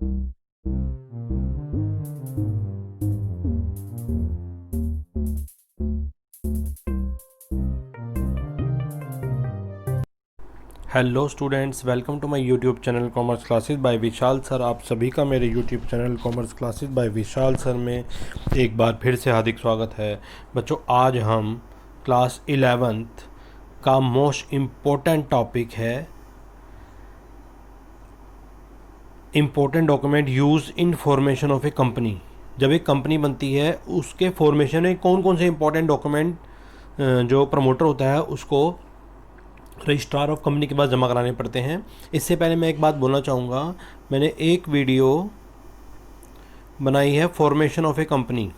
Hello students, welcome to my YouTube channel commerce classes by Vishal sir. आप सभी का मेरे YouTube channel commerce classes by Vishal sir में एक बार फिर से हार्दिक स्वागत है। बच्चों, आज हम क्लास 11th का मोस्ट इम्पोर्टेंट टॉपिक है important document use in formation of a company. जब एक कंपनी बनती है उसके फॉर्मेशन में कौन कौन से इम्पोर्टेंट डॉक्यूमेंट जो प्रमोटर होता है उसको रजिस्ट्रार ऑफ कंपनी के पास जमा कराने पड़ते हैं। इससे पहले मैं एक बात बोलना चाहूँगा, मैंने एक वीडियो बनाई है formation of a company,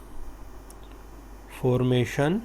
formation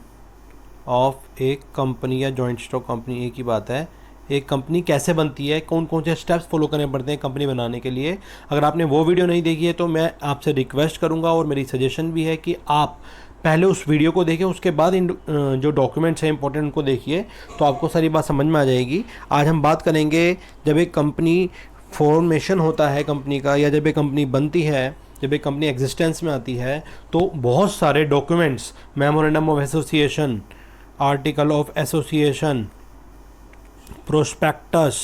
of a company या जॉइंट स्टॉक कंपनी एक ही बात है। एक कंपनी कैसे बनती है, कौन कौन से स्टेप्स फॉलो करने पड़ते हैं कंपनी बनाने के लिए। अगर आपने वो वीडियो नहीं देखी है तो मैं आपसे रिक्वेस्ट करूँगा और मेरी सजेशन भी है कि आप पहले उस वीडियो को देखें, उसके बाद इन जो डॉक्यूमेंट्स हैं इंपॉर्टेंट उनको देखिए, तो आपको सारी बात समझ में आ जाएगी। आज हम बात करेंगे जब एक कंपनी फॉर्मेशन होता है कंपनी का, या जब एक कंपनी बनती है, जब एक कंपनी एग्जिस्टेंस में आती है तो बहुत सारे documents, memorandum of association, article of association, prospectus,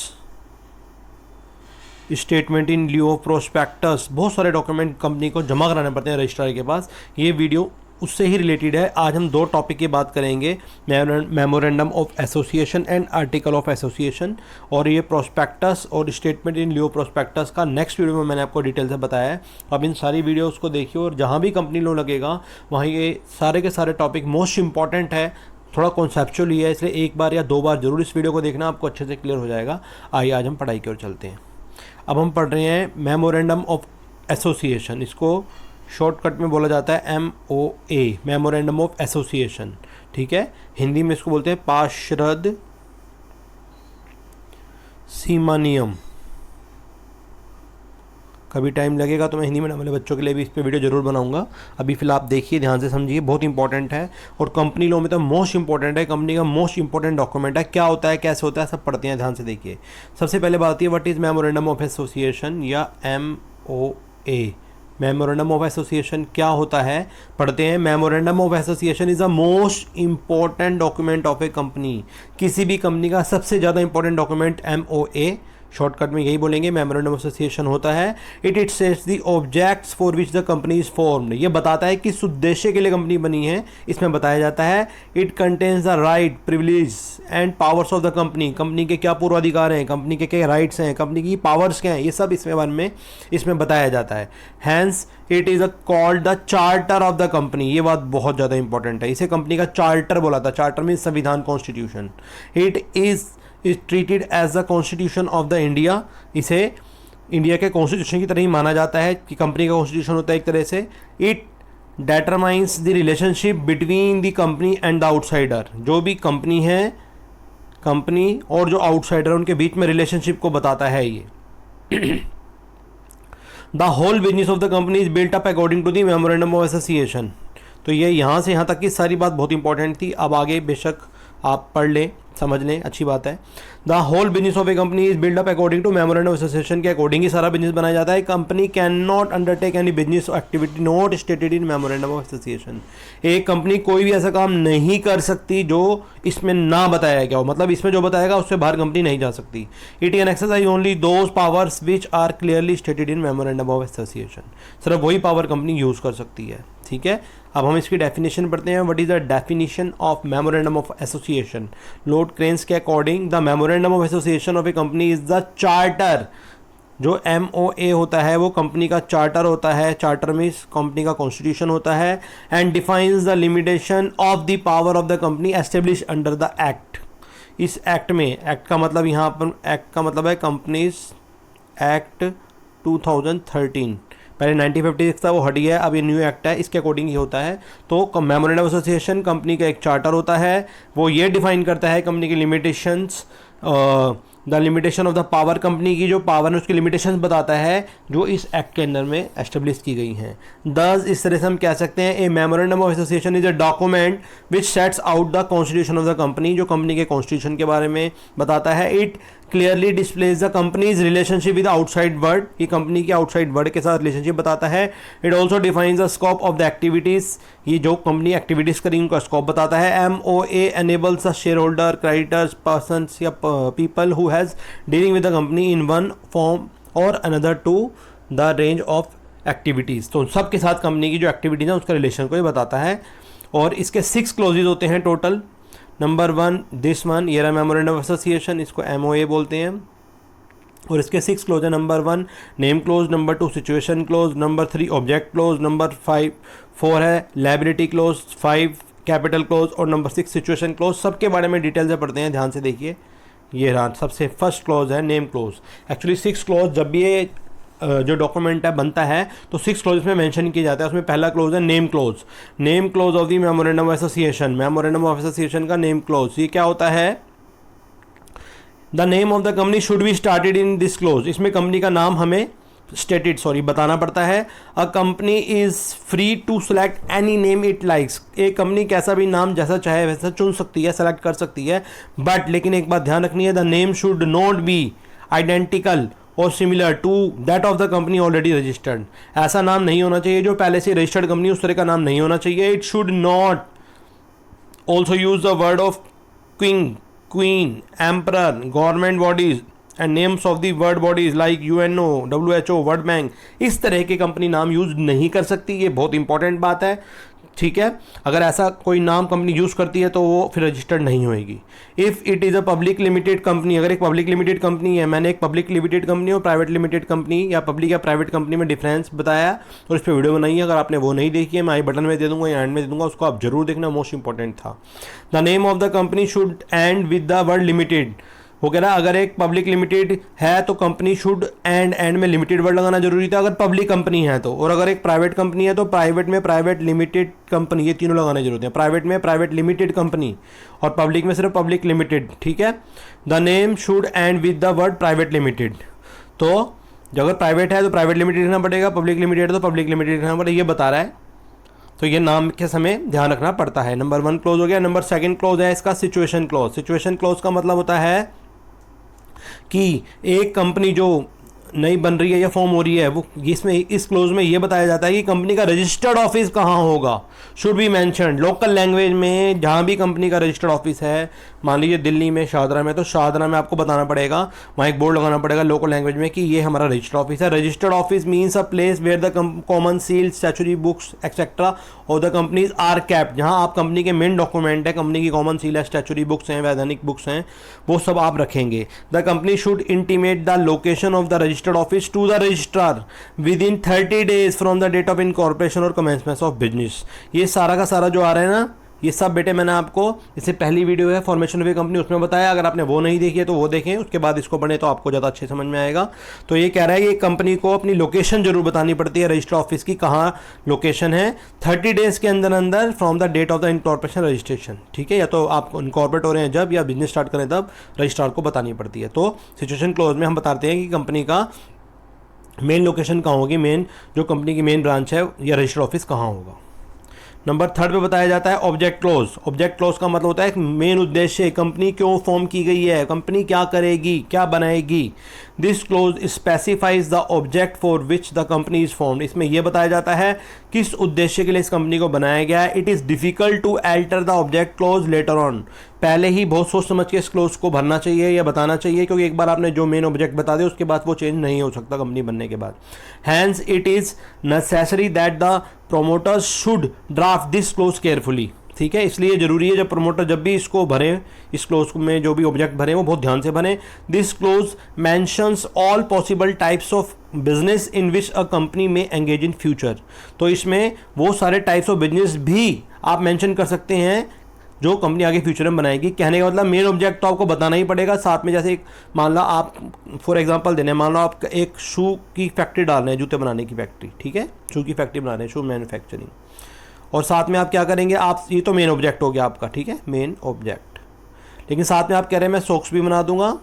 statement in lieu of prospectus, बहुत सारे डॉक्यूमेंट कंपनी को जमा कराने पड़ते हैं रजिस्ट्रार के पास। ये वीडियो उससे ही रिलेटेड है। आज हम दो टॉपिक की बात करेंगे, memorandum of association and article of association, और ये प्रोस्पेक्टस और स्टेटमेंट इन ल्यू प्रोस्पेक्टस का नेक्स्ट वीडियो में मैंने आपको डिटेल से बताया है। अब इन सारी वीडियोस को देखिए और जहाँ भी कंपनी लो लगेगा वहाँ ये सारे के सारे टॉपिक मोस्ट इंपॉर्टेंट है, थोड़ा कॉन्सेप्चुअल ही है, इसलिए एक बार या दो बार जरूर इस वीडियो को देखना, आपको अच्छे से क्लियर हो जाएगा। आइए आज हम पढ़ाई की ओर चलते हैं। अब हम पढ़ रहे हैं मेमोरेंडम ऑफ एसोसिएशन, इसको शॉर्टकट में बोला जाता है MOA, मेमोरेंडम ऑफ एसोसिएशन। ठीक है, हिंदी में इसको बोलते हैं पार्षद सीमा नियम। कभी टाइम लगेगा तो मैं हिंदी में वाले बच्चों के लिए भी इस पर वीडियो जरूर बनाऊंगा। अभी फिलहाल आप देखिए, ध्यान से समझिए, बहुत इंपॉर्टेंट है और कंपनी लॉ में तो मोस्ट इंपॉर्टेंट है। कंपनी का मोस्ट इंपॉर्टेंट डॉक्यूमेंट है, क्या होता है, कैसे होता है, सब पढ़ते हैं, ध्यान से देखिए। सबसे पहले बात आती है what is memorandum of association या MOA। मेमोरेंडम ऑफ एसोसिएशन क्या होता है, पढ़ते हैं। Memorandum of association is the most important document of a company. किसी भी कंपनी का सबसे ज़्यादा इंपॉर्टेंट डॉक्यूमेंट MOA, शॉर्टकट में यही बोलेंगे, मेमोरेंडम ऑफ एसोसिएशन होता है। It sets the objects for which the company is formed. ये बताता है किस उद्देश्य के लिए कंपनी बनी है, इसमें बताया जाता है। It contains the right, privilege and powers of the company. Company के क्या पूर्वाधिकार हैं, कंपनी के क्या राइट्स हैं, कंपनी की पावर्स क्या हैं, ये सब इसमें बारे में इसमें बताया जाता है। Hence it is called the charter of the company. ये बात बहुत ज़्यादा इंपॉर्टेंट है, इसे कंपनी का चार्टर बोला था। चार्टर में संविधान, constitution. It is treated as the constitution of the India. इसे इंडिया के कॉन्स्टिट्यूशन की तरह ही माना जाता है कि कंपनी का कॉन्स्टिट्यूशन होता है एक तरह से। It determines the relationship between the company and the outsider. जो भी कंपनी है, कंपनी और जो आउटसाइडर उनके बीच में रिलेशनशिप को बताता है ये। The whole business of the company is built up according to the memorandum of association. तो ये यहाँ से यहाँ तक की सारी बात बहुत इंपॉर्टेंट थी। अब आगे बेशक आप पढ़ लें, समझ लें, अच्छी बात है। The whole business of a company is build up according to memorandum of association के अकॉर्डिंग ही सारा बिजनेस बनाया जाता है। Company can not undertake any business activity not stated in memorandum of association. एक कंपनी कोई भी ऐसा काम नहीं कर सकती जो इसमें ना बताया गया हो, मतलब इसमें जो बताएगा उससे बाहर कंपनी नहीं जा सकती। It can exercise only those powers which are clearly stated in memorandum of association. सिर्फ वही पावर कंपनी यूज कर सकती है। ठीक है, अब हम इसकी डेफिनेशन पढ़ते हैं। What is the definition of memorandum of association. Lord Cairns के according the memorandum of association of a company is the charter. जो MOA होता है वो कंपनी का चार्टर होता है। चार्टर में कंपनी का कॉन्स्टिट्यूशन होता है। And defines the limitation of the power of the company establish under the act. इस एक्ट में, एक्ट का मतलब यहाँ पर, एक्ट का मतलब है कंपनीज एक्ट 2013। पहले 1956 था, वो हट गया, अब ये न्यू एक्ट है, इसके अकॉर्डिंग ही होता है। तो मेमोरेंडम एसोसिएशन कंपनी का एक चार्टर होता है, वो ये डिफाइन करता है कंपनी की limitations, the limitation of the power, company की जो पावर है उसकी लिमिटेशंस बताता है जो इस एक्ट के अंदर में एस्टेब्लिश की गई हैं। दस इस तरह से हम कह सकते हैं a memorandum of association is a document which sets out the constitution of the company, जो कंपनी के कॉन्स्टिट्यूशन के बारे में बताता है। It clearly displays the company's relationship with outside world, ये कंपनी की आउटसाइड वर्ल्ड के साथ रिलेशनशिप बताता है। It also defines the scope of the activities, ये जो कंपनी एक्टिविटीज करेंगी उनका स्कोप बताता है। MOA enables the shareholder, creditors, persons या people who has dealing with the company in one form और another to the range of activities, तो सबके साथ कंपनी की जो एक्टिविटीज़ है उसका रिलेशन को ये बताता है। और इसके 6 क्लोजेज होते हैं टोटल। नंबर 1 दिस वन, ये रहा मेमोरेंडम ऑफ एसोसिएशन, इसको MOA बोलते हैं। और इसके 6 क्लोज है। Number 1 name close, number 2 situation close, number 3 object close, number 4 है लायबिलिटी क्लोज, 5 कैपिटल क्लोज और नंबर 6 सिचुएशन क्लोज। सबके बारे में डिटेल से पढ़ते हैं, ध्यान से देखिए। ये रहा सबसे फर्स्ट क्लोज है नेम क्लोज। एक्चुअली 6 क्लोज जब भी ये जो डॉक्यूमेंट है बनता है तो 6 क्लोज में मेंशन किया जाता है। उसमें पहला क्लोज है name clause. Name clause of the memorandum of association, memorandum of association का नेम क्लोज, ये क्या होता है? The name of the company should be started in this clause, इसमें कंपनी का नाम हमें बताना पड़ता है। A company is free to select any name it likes, एक कंपनी कैसा भी नाम जैसा चाहे वैसा चुन सकती है, सेलेक्ट कर सकती है। बट लेकिन एक बात ध्यान रखनी है, the name should not be identical और similar to that of the company already registered, ऐसा नाम नहीं होना चाहिए जो पहले से रजिस्टर्ड कंपनी उस तरह का नाम नहीं होना चाहिए। It should not also use the word of king, queen, emperor, government bodies and names of the world bodies like UNO, WHO, world bank, इस तरह के कंपनी नाम यूज नहीं कर सकती। ये बहुत इंपॉर्टेंट बात है, ठीक है। अगर ऐसा कोई नाम कंपनी यूज़ करती है तो वो फिर रजिस्टर्ड नहीं होएगी। If it is a public limited company, अगर एक पब्लिक लिमिटेड कंपनी है, मैंने एक पब्लिक लिमिटेड कंपनी और प्राइवेट लिमिटेड कंपनी या पब्लिक या प्राइवेट कंपनी में डिफरेंस बताया और इस पर वीडियो बनाई है। अगर आपने वो नहीं देखी है मैं आई बटन में दे दूंगा या एंड में दे दूंगा, उसको आप जरूर देखना, मोस्ट इंपॉर्टेंट था। The name of the company should and with the word limited, वो कह रहा है अगर एक पब्लिक लिमिटेड है तो कंपनी शुड एंड में लिमिटेड वर्ड लगाना जरूरी था अगर पब्लिक कंपनी है तो, और अगर एक प्राइवेट कंपनी है तो प्राइवेट में प्राइवेट लिमिटेड कंपनी, ये तीनों लगाने जरूरत है। प्राइवेट में प्राइवेट लिमिटेड कंपनी और पब्लिक में सिर्फ पब्लिक लिमिटेड, ठीक है। The name should and with the word private limited, तो अगर प्राइवेट है तो प्राइवेट लिमिटेड लिखना पड़ेगा, पब्लिक लिमिटेड है तो पब्लिक लिमिटेड लिखना पड़ेगा, ये बता रहा है। तो ये नाम के समय ध्यान रखना पड़ता है। नंबर 1 क्लोज हो गया। नंबर 2 क्लोज है इसका सिचुएशन क्लोज। सिचुएशन क्लोज का मतलब होता है कि एक कंपनी जो नई बन रही है या फॉर्म हो रही है वो इसमें इस क्लोज में ये बताया जाता है कि कंपनी का रजिस्टर्ड ऑफिस कहाँ होगा, should be mentioned local language में। जहाँ भी कंपनी का रजिस्टर्ड ऑफिस है, मान लीजिए दिल्ली में शाहदरा में, तो शाहदरा में आपको बताना पड़ेगा, वहाँ एक बोर्ड लगाना पड़ेगा लोकल लैंग्वेज में कि ये हमारा रजिस्टर्ड ऑफिस है। Registered office means a place where the common seal, statutory books etcetera और द कंपनीज आर कैप्ड, जहाँ आप कंपनी के मेन डॉक्यूमेंट है, कंपनी की कॉमन सील है, स्टैच्यूटरी बुक्स हैं, वैधानिक बुक्स हैं, वो सब आप रखेंगे। The company should intimate the location of the registered office to the registrar within 30 days from the date of incorporation और कमेंसमेंट ऑफ बिजनेस। ये सारा का सारा जो आ रहा है ना, ये सब बेटे मैंने आपको इससे पहली वीडियो है फॉर्मेशन ऑफ ए कंपनी उसमें बताया, अगर आपने वो नहीं देखी है तो वो देखें, उसके बाद इसको पढ़ें तो आपको ज़्यादा अच्छे समझ में आएगा। तो ये कह रहा है कि कंपनी को अपनी लोकेशन जरूर बतानी पड़ती है, रजिस्टर ऑफिस की कहाँ लोकेशन है, 30 days के अंदर अंदर from the date of the incorporation registration, ठीक है। या तो आप इनकॉर्पोरेट हो रहे हैं जब, या बिजनेस स्टार्ट करें तब रजिस्ट्रार को बतानी पड़ती है। तो सिचुएशन क्लोज में हम बताते हैं कि कंपनी का मेन लोकेशन कहाँ होगी, मेन जो कंपनी की मेन ब्रांच है या रजिस्टर ऑफिस कहाँ होगा। नंबर 3 पे बताया जाता है ऑब्जेक्ट क्लोज। ऑब्जेक्ट क्लोज का मतलब होता है मेन उद्देश्य, कंपनी क्यों फॉर्म की गई है, कंपनी क्या करेगी, क्या बनाएगी। This close specifies the object for which the company is formed, इसमें यह बताया जाता है किस उद्देश्य के लिए इस कंपनी को बनाया गया है। It is difficult to alter the object clause later on, पहले ही बहुत सोच समझ के इस क्लोज को भरना चाहिए या बताना चाहिए, क्योंकि एक बार आपने जो मेन ऑब्जेक्ट बता दिया उसके बाद वो चेंज नहीं हो सकता कंपनी बनने के बाद। Hence it is necessary that the promoters should draft this clause carefully, ठीक है। इसलिए जरूरी है जब प्रमोटर जब भी इसको भरें, इस क्लोज में जो भी ऑब्जेक्ट भरें वो बहुत ध्यान से भरें। This close mentions all possible types of business in which a company में एंगेज इन फ्यूचर, तो इसमें वो सारे टाइप्स ऑफ बिजनेस भी आप मेंशन कर सकते हैं जो कंपनी आगे फ्यूचर में बनाएगी। कहने का मतलब मेन ऑब्जेक्ट तो आपको बताना ही पड़ेगा, साथ में जैसे एक मान लो आप फॉर एग्जांपल देने, मान लो आप एक शू की फैक्ट्री डाल रहे हैं, जूते बनाने की फैक्ट्री, ठीक है, शू की फैक्ट्री बना रहे हैं, शू मैन्युफैक्चरिंग, और साथ में आप क्या करेंगे, आप ये तो मेन ऑब्जेक्ट हो गया आपका, ठीक है, मेन ऑब्जेक्ट। लेकिन साथ में आप कह रहे हैं मैं सॉक्स भी बना दूंगा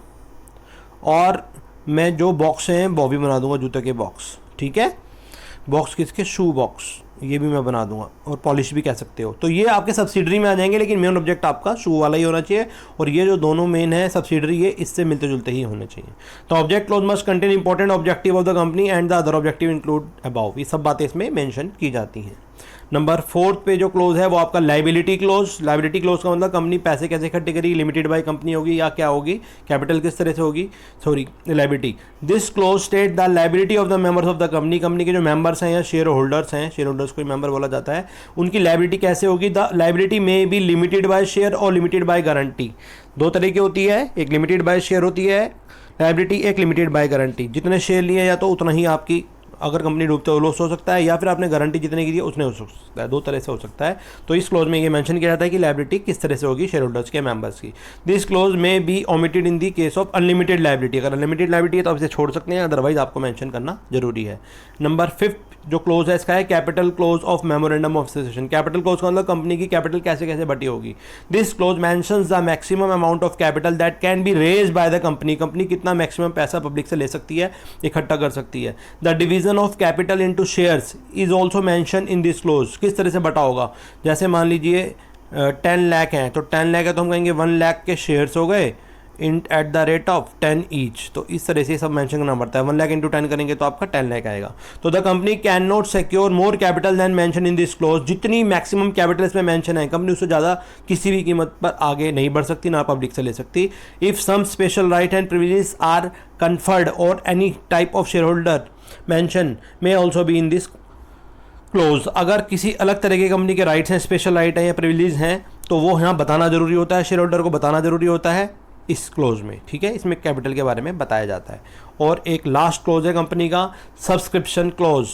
और मैं जो बॉक्स हैं वो भी बना दूंगा, जूते के बॉक्स, ठीक है। बॉक्स किसके, शू बॉक्स, ये भी मैं बना दूंगा, और पॉलिश भी कह सकते हो। तो ये आपके सब्सिडरी में आ जाएंगे, लेकिन मेन ऑब्जेक्ट आपका शू वाला ही होना चाहिए, और ये जो दोनों मेन है सब्सिडरी, ये इससे मिलते जुलते ही होने चाहिए। तो object clause must contain important objective of the company and the other objective include about, ये सब बातें इसमें मेंशन की जाती हैं। नंबर 4 पे जो क्लोज है वो आपका लाइबिलिटी क्लोज। लाइबिलिटी क्लोज का मतलब कंपनी पैसे कैसे इकट्ठे करेगी, लिमिटेड बाय कंपनी होगी या क्या होगी, कैपिटल किस तरह से होगी, sorry liability. This close state the liability of the members of the company, company के जो मेंबर्स हैं या शेयर होल्डर्स हैं, शेयर होल्डर्स को मेंबर बोला जाता है, उनकी लाइबिलिटी कैसे होगी। द लाइबिलिटी में बी लिमिटेड बाय शेयर और लिमिटेड बाय गारंटी, दो तरह की होती है, एक लिमिटेड बाय शेयर होती है लाइबिलिटी, एक लिमिटेड बाय गारंटी। जितने शेयर लिए या तो उतना ही आपकी, अगर कंपनी डूबते हो लॉस हो सकता है, या फिर आपने गारंटी जितने की दी उतने हो सकता है, दो तरह से हो सकता है। तो इस क्लोज में ये मेंशन किया जाता है कि लायबिलिटी किस तरह से होगी शेयर होल्डर्स के मेंबर्स की। This clause may be omitted in the case of unlimited liability, अगर अनलिमिटेड लायबिलिटी है तो आप इसे छोड़ सकते हैं, अदरवाइज आपको मेंशन करना जरूरी है। नंबर 5 जो क्लोज है इसका है capital close of memorandum of association. Capital close का मतलब कंपनी की कैपिटल कैसे कैसे बटी होगी। This close mentions the maximum amount of capital that can be raised by the company, company कितना मैक्सिमम पैसा पब्लिक से ले सकती है, इकट्ठा कर सकती है। The division of capital into shares is also mention in this close, किस तरह से बटा होगा। जैसे मान लीजिए 10 लाख हैं, तो 10 लाख है तो हम कहेंगे 1 लाख के शेयर्स हो गए इन at the rate of 10 each, तो इस तरह से सब मेंशन करना पड़ता है। 1 लाख इंटू 10 करेंगे तो आपका 10 लाख आएगा। तो the company can not secure more capital than mention in this clause, जितनी मैक्सिमम कैपिटल इसमें मेंशन है कंपनी उससे ज़्यादा किसी भी कीमत पर आगे नहीं बढ़ सकती, ना पब्लिक से ले सकती। If some special right and privileges are conferred और any type of share holder mention may also be in this clause, अगर किसी अलग तरह के कंपनी के राइट्स हैं, स्पेशल राइट हैं या प्रिविलेज हैं, तो वो यहाँ बताना जरूरी होता है, शेयर होल्डर को बताना जरूरी होता है इस क्लोज में, ठीक है। इसमें कैपिटल के बारे में बताया जाता है। और एक लास्ट क्लोज है कंपनी का subscription close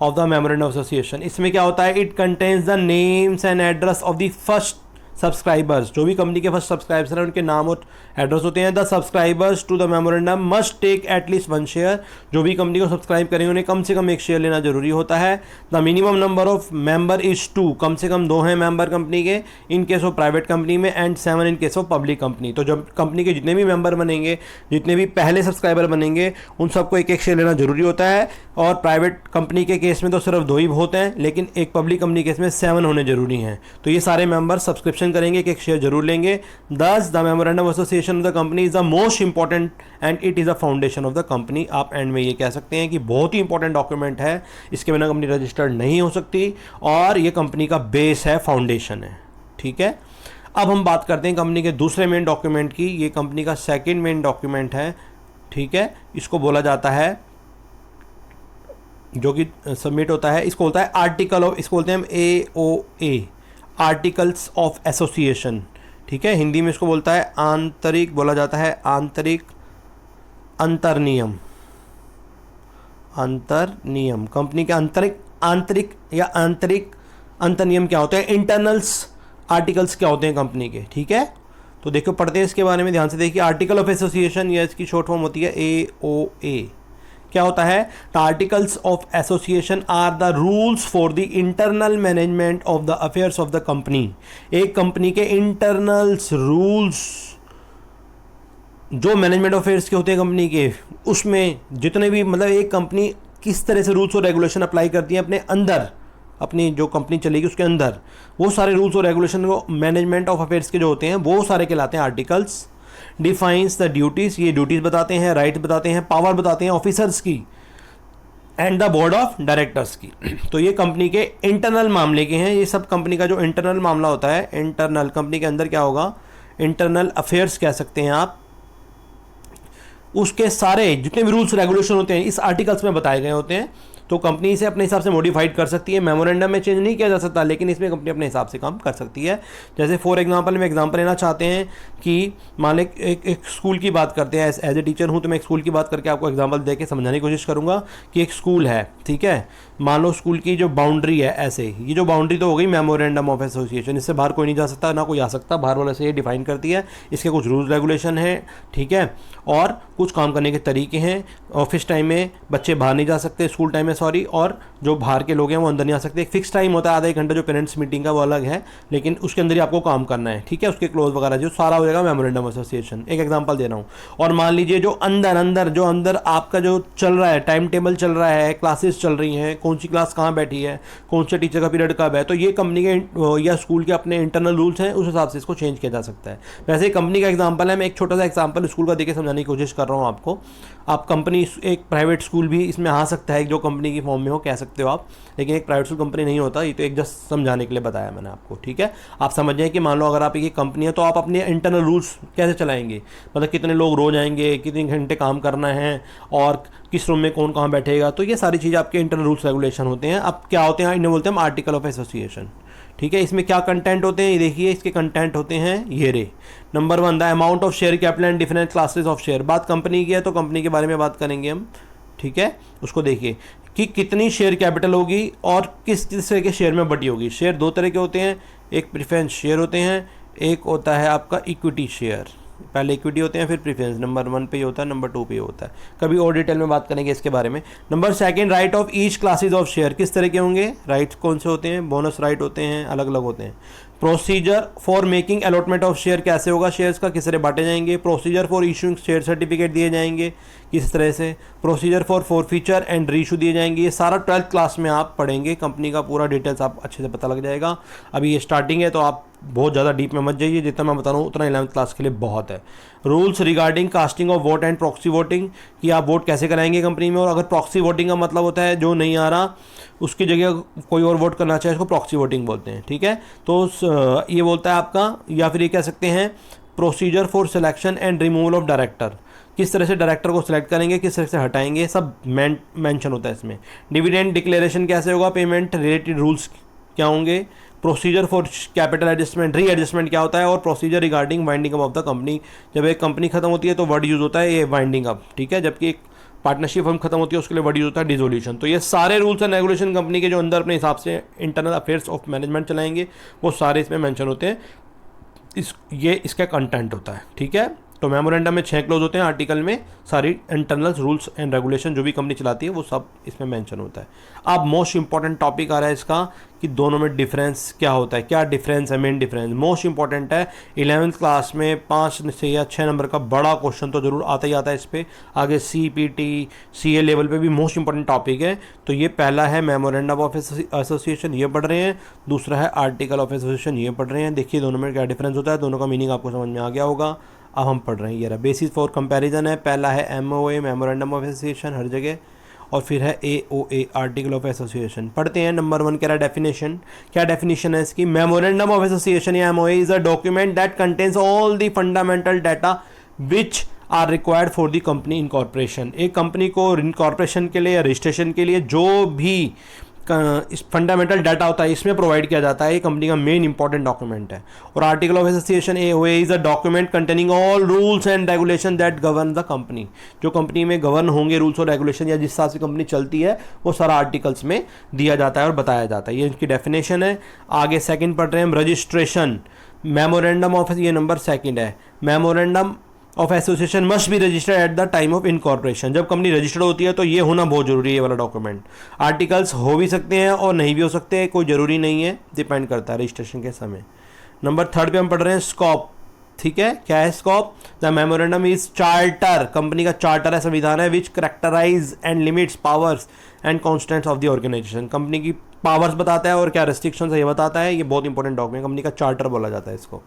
of the memorandum of association. इसमें क्या होता है, it contains the names and address of the first subscribers, जो भी कंपनी के फर्स्ट सब्सक्राइबर्स हैं उनके नाम और एड्रेस होते हैं। The subscribers to the memorandum must take at least 1 share, जो भी कंपनी को सब्सक्राइब करेंगे उन्हें कम से कम 1 शेयर लेना जरूरी होता है। The minimum number of member is 2, कम से कम 2 हैं मेंबर कंपनी के in case of private company में, and 7 in case of public company. तो जब कंपनी के जितने भी मेंबर बनेंगे, जितने भी पहले सब्सक्राइबर बनेंगे, उन सबको 1-1 शेयर लेना जरूरी होता है। और प्राइवेट कंपनी के केस में तो सिर्फ 2 ही होते हैं, लेकिन एक पब्लिक कंपनी केस में 7 होने जरूरी हैं। तो ये सारे मेंबर सब्सक्रिप्शन करेंगे, एक शेयर जरूर लेंगे। दस the memorandum association of the company is the most important and it is the foundation of the company. आप एंड में ये कह सकते हैं कि बहुत ही इंपॉर्टेंट डॉक्यूमेंट है, इसके बिना कंपनी रजिस्टर्ड नहीं हो सकती, और ये कंपनी का बेस है, फाउंडेशन है, ठीक है। अब हम बात करते हैं कंपनी के दूसरे मेन डॉक्यूमेंट की। ये कंपनी का सेकेंड मेन डॉक्यूमेंट है, ठीक है। इसको बोला जाता है, जो कि सबमिट होता है, इसको बोलता है आर्टिकल ऑफ, इसको बोलते हैं हम AOA, आर्टिकल्स ऑफ एसोसिएशन, ठीक है। हिंदी में इसको बोलता है आंतरिक, बोला जाता है आंतरिक अंतरनियम, अंतरनियम। कंपनी के आंतरिक या आंतरिक अंतरनियम क्या होते हैं, इंटरनल्स आर्टिकल्स क्या होते हैं कंपनी के, ठीक है। तो देखो पढ़ते हैं इसके बारे में, ध्यान से देखिए। आर्टिकल ऑफ एसोसिएशन, या इसकी शॉर्ट फॉर्म होती है AOA। क्या होता है, the articles of association are the rules for the internal management of the affairs of the company. एक कंपनी के इंटरनल्स रूल्स जो मैनेजमेंट अफेयर्स के होते हैं कंपनी के, उसमें जितने भी, मतलब एक कंपनी किस तरह से रूल्स और रेगुलेशन अप्लाई करती है अपने अंदर, अपनी जो कंपनी चलेगी उसके अंदर, वो सारे रूल्स और रेगुलेशन को मैनेजमेंट ऑफ अफेयर्स के जो होते हैं वो सारे कहलाते हैं आर्टिकल्स। डिफाइंस द ड्यूटीज़, ये ड्यूटीज़ बताते हैं, राइट्स बताते हैं, पावर बताते हैं ऑफिसर्स की, and the board of directors की। तो ये कंपनी के इंटरनल मामले के हैं। ये सब कंपनी का जो इंटरनल मामला होता है, इंटरनल कंपनी के अंदर क्या होगा, इंटरनल अफेयर्स कह सकते हैं आप, उसके सारे जितने भी रूल्स रेगुलेशन होते हैं इस आर्टिकल्स में बताए गए होते हैं। तो कंपनी इसे अपने हिसाब से मॉडिफाइड कर सकती है। मेमोरेंडम में चेंज नहीं किया जा सकता, लेकिन इसमें कंपनी अपने हिसाब से काम कर सकती है। जैसे फॉर एग्जांपल में एग्जांपल लेना चाहते हैं कि मान लें एक स्कूल की बात करते हैं, एज ए टीचर हूं तो मैं एक स्कूल की बात करके आपको एग्जांपल दे के समझाने की कोशिश करूंगा कि एक स्कूल है, ठीक है। मान लो स्कूल की जो बाउंड्री है, ऐसे ये जो बाउंड्री तो हो गई मेमोरेंडम ऑफ एसोसिएशन, इससे बाहर कोई नहीं जा सकता, ना कोई आ सकता, बाहर वाले से ये डिफाइन करती है। इसके कुछ रूल्स रेगुलेशन है, ठीक है, और कुछ काम करने के तरीके हैं। ऑफिस टाइम में बच्चे बाहर नहीं जा सकते, स्कूल टाइम में सॉरी, और जो बाहर के लोग हैं वो अंदर नहीं आ सकते। एक फिक्स टाइम होता है आधा एक घंटा जो पेरेंट्स मीटिंग का, वो अलग है, लेकिन उसके अंदर ही आपको काम करना है, ठीक है। उसके क्लोज वगैरह जो सारा हो जाएगा मेमोरेंडम एसोसिएशन। एक एग्जांपल दे रहा हूँ। और मान लीजिए जो अंदर आपका जो चल रहा है, टाइम टेबल चल रहा है, क्लासेस चल रही हैं, कौन सी क्लास कहाँ बैठी है, कौन से टीचर का पीरियड कब है, तो ये कंपनी के या स्कूल के अपने इंटरनल रूल्स हैं, उस हिसाब से इसको चेंज किया जा सकता है। वैसे कंपनी का एग्जांपल है, मैं एक छोटा सा एग्जांपल स्कूल का देके समझाने की कोशिश कर रहा हूँ आपको। आप कंपनी, एक प्राइवेट स्कूल भी इसमें आ सकता है जो कंपनी की फॉर्म में हो, कह सकते हो आप, लेकिन एक प्राइवेट स्कूल कंपनी नहीं होता। ये तो एक जस्ट समझाने के लिए बताया मैंने आपको, ठीक है। आप समझ जाए कि मान लो अगर आप एक कंपनी है तो आप अपने इंटरनल रूल्स कैसे चलाएंगे, मतलब कितने लोग रोज आएंगे, कितने घंटे काम करना है, और किस रूम में कौन कहाँ बैठेगा, तो ये सारी चीज़ें आपके इंटरनल रूल्स रेगुलेशन होते हैं। अब क्या होते हैं, इन्हें बोलते हैं आर्टिकल ऑफ एसोसिएशन, ठीक है। इसमें क्या कंटेंट होते हैं, ये देखिए इसके कंटेंट होते हैं ये रे। Number 1, the amount of share capital and different classes of share. बात कंपनी की है तो कंपनी के बारे में बात करेंगे हम, ठीक है। उसको देखिए कि कितनी शेयर कैपिटल होगी और किस तरह के शेयर में बटी होगी। शेयर दो तरह के होते हैं, एक प्रेफरेंस शेयर होते हैं, एक होता है आपका इक्विटी शेयर। पहले इक्विटी होते हैं फिर प्रेफरेंस, नंबर 1 पे ही होता है, नंबर 2 पे ही होता है। कभी और डिटेल में बात करेंगे इसके बारे में। Number 2, right of each classes of share. किस तरह के होंगे, राइट्स कौन से होते हैं, बोनस राइट होते हैं, अलग अलग होते हैं। Procedure for making allotment of share, कैसे होगा शेयर्स का, किस तरह बांटे जाएंगे। Procedure for issuing share certificate दिए जाएंगे, किस तरह से। Procedure for forfeiture and reissue दिए जाएंगे। ये सारा 12th क्लास में आप पढ़ेंगे, कंपनी का पूरा डिटेल्स आप अच्छे से पता लग जाएगा। अभी ये स्टार्टिंग है तो आप बहुत ज़्यादा डीप में मत जाइए, जितना मैं बता रहा हूँ उतना 11th क्लास के लिए बहुत है। Rules regarding casting of vote and proxy voting, कि आप वोट कैसे कराएंगे कंपनी में, और अगर प्रॉक्सी वोटिंग का मतलब होता है जो नहीं आ रहा उसकी जगह कोई और वोट करना चाहे, इसको प्रॉक्सी वोटिंग बोलते हैं, ठीक है। तो ये बोलता है आपका, या फिर ये कह सकते हैं procedure for selection and removal of director, किस तरह से डायरेक्टर को सिलेक्ट करेंगे, किस तरह से हटाएंगे, सब मेंशन होता है इसमें। डिविडेंड डिक्लेरेशन कैसे होगा, पेमेंट रिलेटेड रूल्स क्या होंगे। प्रोसीजर फॉर कैपिटल एडजस्टमेंट, री एडजस्टमेंट क्या होता है, और procedure regarding winding up of the company. जब एक कंपनी खत्म होती है तो वर्ड यूज होता है ये वाइंडिंग अप, ठीक है। जबकि एक पार्टनरशिप फर्म खत्म होती है उसके लिए वर्ड यूज होता है डिसोल्यूशन। तो ये सारे रूल्स एंड रेगुलेशन कंपनी के जो अंदर अपने हिसाब से इंटरनल अफेयर्स ऑफ मैनेजमेंट चलाएंगे, वो सारे इसमें मेंशन होते हैं। ये इसका कंटेंट होता है, ठीक है। तो मेमोरेंडम में 6 क्लोज होते हैं, आर्टिकल में सारी इंटरनल रूल्स एंड रेगुलेशन जो भी कंपनी चलाती है वो सब इसमें मेंशन होता है। अब मोस्ट इंपॉर्टेंट टॉपिक आ रहा है इसका कि दोनों में डिफरेंस क्या होता है, क्या डिफरेंस है, मेन डिफरेंस मोस्ट इंपॉर्टेंट है। 11th क्लास में 5 से या 6 नंबर का बड़ा क्वेश्चन तो जरूर आता ही आता है इस पर। आगे CPT CA लेवल पे भी मोस्ट इंपॉर्टेंट टॉपिक है। तो ये पहला है मेमोरेंडम ऑफ एसोसिएशन, ये पढ़ रहे हैं। दूसरा है आर्टिकल ऑफ एसोसिएशन, ये पढ़ रहे हैं। देखिए दोनों में क्या डिफरेंस होता है, दोनों का मीनिंग आपको समझ में आ गया होगा। अब हम पढ़ रहे हैं, ये रहा बेसिस फॉर कंपैरिजन है। पहला है MOA मेमोरेंडम ऑफ एसोसिएशन हर जगह, और फिर है AOA आर्टिकल ऑफ एसोसिएशन। पढ़ते हैं। नंबर 1 कह रहा है डेफिनेशन, क्या डेफिनेशन है इसकी। मेमोरेंडम ऑफ एसोसिएशन या MOA is a document that contains all the fundamental data which are required for the company incorporation. एक कंपनी को इनकॉर्पोरेशन के लिए या रजिस्ट्रेशन के लिए जो भी इस फंडामेंटल डाटा होता है इसमें प्रोवाइड किया जाता है, ये कंपनी का मेन इंपॉर्टेंट डॉक्यूमेंट है। और article of association AOA is a document containing all rules and regulation that govern the company. जो कंपनी में गवर्न होंगे रूल्स और रेगुलेशन या जिस हिसाब से कंपनी चलती है वो सारा आर्टिकल्स में दिया जाता है और बताया जाता है। ये इनकी डेफिनेशन है। आगे सेकंड पढ़ रहे हैं हम, रजिस्ट्रेशन। मेमोरेंडम ऑफ, ये नंबर 2 है, memorandum of association must be registered at the time of incorporation. जब कंपनी रजिस्टर्ड होती है तो ये होना बहुत जरूरी है, ये वाला डॉक्यूमेंट। आर्टिकल्स हो भी सकते हैं और नहीं भी हो सकते हैं, कोई जरूरी नहीं है, डिपेंड करता है रजिस्ट्रेशन के समय। नंबर 3 पे हम पढ़ रहे हैं स्कोप, ठीक है। क्या है scope, the memorandum is charter, company का चार्टर है, संविधान है, which characterize and limits powers and constants of the organization. Company की पावर्स बताता है और क्या रेस्ट्रिक्शंस है ये बताता है। ये बहुत इंपॉर्टेंट डॉक्यूमेंट, कंपनी का चार्टर बोला जाता है इसको।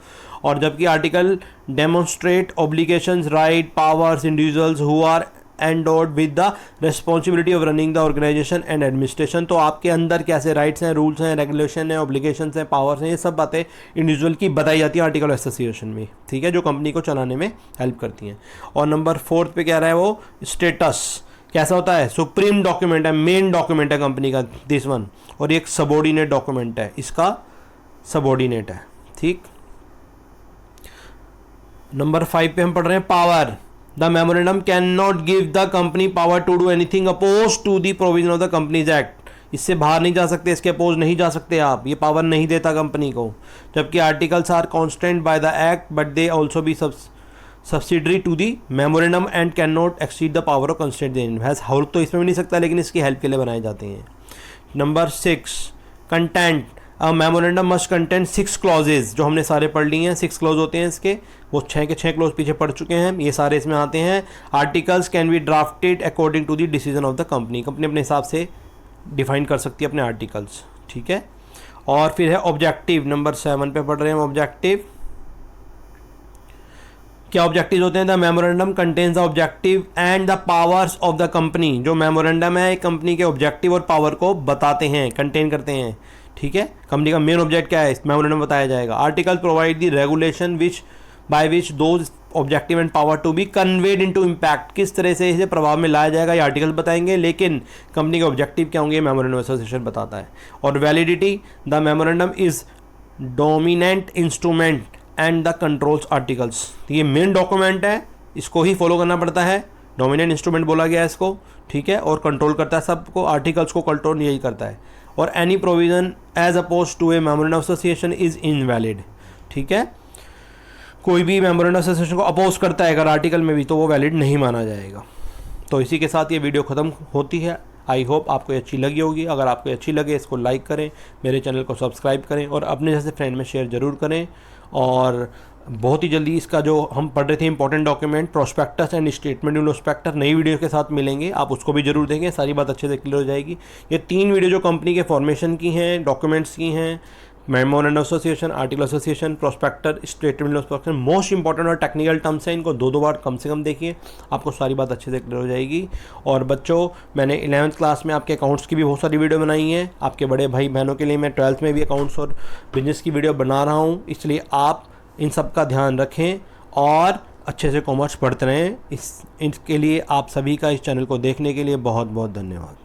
और जबकि article demonstrate obligations, right, powers individuals who are endowed with the responsibility of running the organisation and administration. तो आपके अंदर कैसे राइट्स हैं, रूल्स हैं, रेगुलेशन है, ऑब्लिगेशंस हैं, पावर्स हैं, ये सब बातें इंडिविजुअल की बताई जाती है आर्टिकल एसोसिएशन में, ठीक है, जो कंपनी को चलाने में हेल्प करती हैं। और नंबर 4 पे क्या रहा है वो, स्टेटस कैसा होता है, सुप्रीम डॉक्यूमेंट है, मेन डॉक्यूमेंट है कंपनी का दिस वन, और एक सबॉर्डिनेट डॉक्यूमेंट है, इसका सबॉर्डिनेट है, ठीक। नंबर 5 पे हम पढ़ रहे हैं power. The memorandum can not give the company power to do anything oppose to the provision of the companies act. इससे बाहर नहीं जा सकते, इसके अपोज नहीं जा सकते आप, ये पावर नहीं देता कंपनी को। जबकि articles are constant by the act but they also be subsidiary to the memorandum and can not exceed the power of constant has हाउल तो इसमें भी नहीं सकता, लेकिन इसकी हेल्प के लिए बनाए जाते हैं। नंबर 6 कंटेंट, अ मेमोरेंडम मस्ट कंटेंट 6 क्लॉजेज, जो हमने सारे पढ़ लिए हैं, 6 क्लॉज होते हैं इसके, वो 6 के 6 क्लॉज पीछे पढ़ चुके हैं, ये सारे इसमें आते हैं। Articles can be drafted according to the decision of the company, company अपने हिसाब से डिफाइन कर सकती है अपने आर्टिकल्स, ठीक है। और फिर है ऑब्जेक्टिव, नंबर 7 पे पढ़ रहे हैं ऑब्जेक्टिव। क्या ऑब्जेक्टिव होते हैं? The memorandum contains the objective and the powers of the company, जो मेमोरेंडम है कंपनी के ऑब्जेक्टिव और पावर को बताते हैं, कंटेन करते हैं, ठीक है। कंपनी का मेन ऑब्जेक्ट क्या है इस मेमोरेंडम बताया जाएगा। Article provide the regulation which by which those objective and power to be conveyed into impact, किस तरह से इसे प्रभाव में लाया जाएगा ये आर्टिकल बताएंगे, लेकिन कंपनी के ऑब्जेक्टिव क्या होंगे मेमोरेंडम एसोसिएशन बताता है। और validity, the memorandum is dominant instrument and the controls articles, ये मेन डॉक्यूमेंट है, इसको ही फॉलो करना पड़ता है, डोमिनेंट इंस्ट्रूमेंट बोला गया है इसको, ठीक है, और कंट्रोल करता है सबको, आर्टिकल्स को कंट्रोल यही करता है। और any provision as oppose to a memorandum association is invalid, ठीक है, कोई भी मेमोरेंडम एसोसिएशन को अपोज करता है अगर आर्टिकल में भी, तो वो वैलिड नहीं माना जाएगा। तो इसी के साथ ये वीडियो ख़त्म होती है। आई होप आपको ये अच्छी लगी होगी। अगर आपको अच्छी लगे इसको लाइक करें, मेरे चैनल को सब्सक्राइब करें और अपने जैसे फ्रेंड में शेयर ज़रूर करें। और बहुत ही जल्दी इसका जो हम पढ़ रहे थे important document prospectus and statement in prospectus नई वीडियो के साथ मिलेंगे, आप उसको भी जरूर देखें, सारी बात अच्छे से क्लियर हो जाएगी। ये 3 वीडियो जो कंपनी के फॉर्मेशन की हैं, डॉक्यूमेंट्स की हैं, memorandum association, article association, prospector, statement prospector, most important और टेक्निकल टर्म्स हैं, इनको 2-2 बार कम से कम देखिए, आपको सारी बात अच्छे से क्लियर हो जाएगी। और बच्चों, मैंने 11th क्लास में आपके अकाउंट्स की भी बहुत सारी वीडियो बनाई हैं, आपके बड़े भाई बहनों के लिए मैं 12th में भी अकाउंट्स और बिजनेस की वीडियो बना रहा हूँ, इसलिए आप इन सब का ध्यान रखें और अच्छे से कॉमर्स पढ़ते रहें। इसके लिए आप सभी का इस चैनल को देखने के लिए बहुत बहुत धन्यवाद।